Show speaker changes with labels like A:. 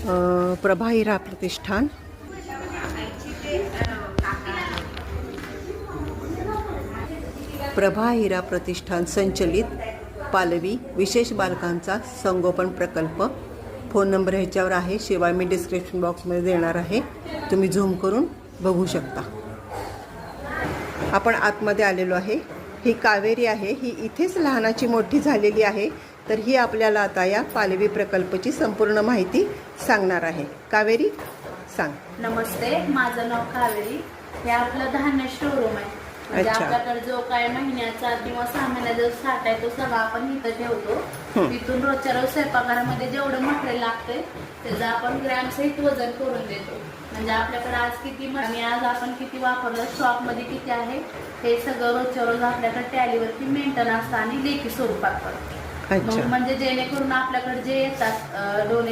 A: प्रभा हिरा प्रतिष्ठान, प्रभा हिरा प्रतिष्ठान संचलित पालवी विशेष बालकांचा संगोपन प्रकल्प. फोन नंबर ह्याच्यावर आहे, शिवाय मी डिस्क्रिप्शन बॉक्समध्ये देणार आहे, तुम्ही झूम करून बघू शकता. आपण आतमध्ये आलेलो आहे. ही कावेरी आहे, ही इथेच लहानाची मोठी झालेली आहे. तर ही आपल्याला आता या पालवी प्रकल्पाची संपूर्ण माहिती सांगणार आहे. कावेरी सांग.
B: नमस्ते, माझं नाव कावेरी. हे आपलं धान्य स्टोरूम आहे. म्हणजे
A: अच्छा.
B: आपल्याकडे जो काय महिन्याचा किंवा 6 महिन्याचा जो साठा आहे तो सगळा आपण इथं ठेवतो. तिथून रोजच्या रोज स्वयंपाकघरामध्ये जेवढं मटेरियल लागतंय त्याचं आपण ग्रॅमसहित वजन करून देतो. म्हणजे आपल्याकडे आज किती आणि आज आपण किती वापरलं, स्टॉकमध्ये किती आहे, हे सगळं रोजच्या रोज आपल्याकडे टॅलीवरती मेंटेन असतं आणि लेखी स्वरूपात पडतं. म्हणजे जेणेकरून आपल्याकडे जे येतात डोने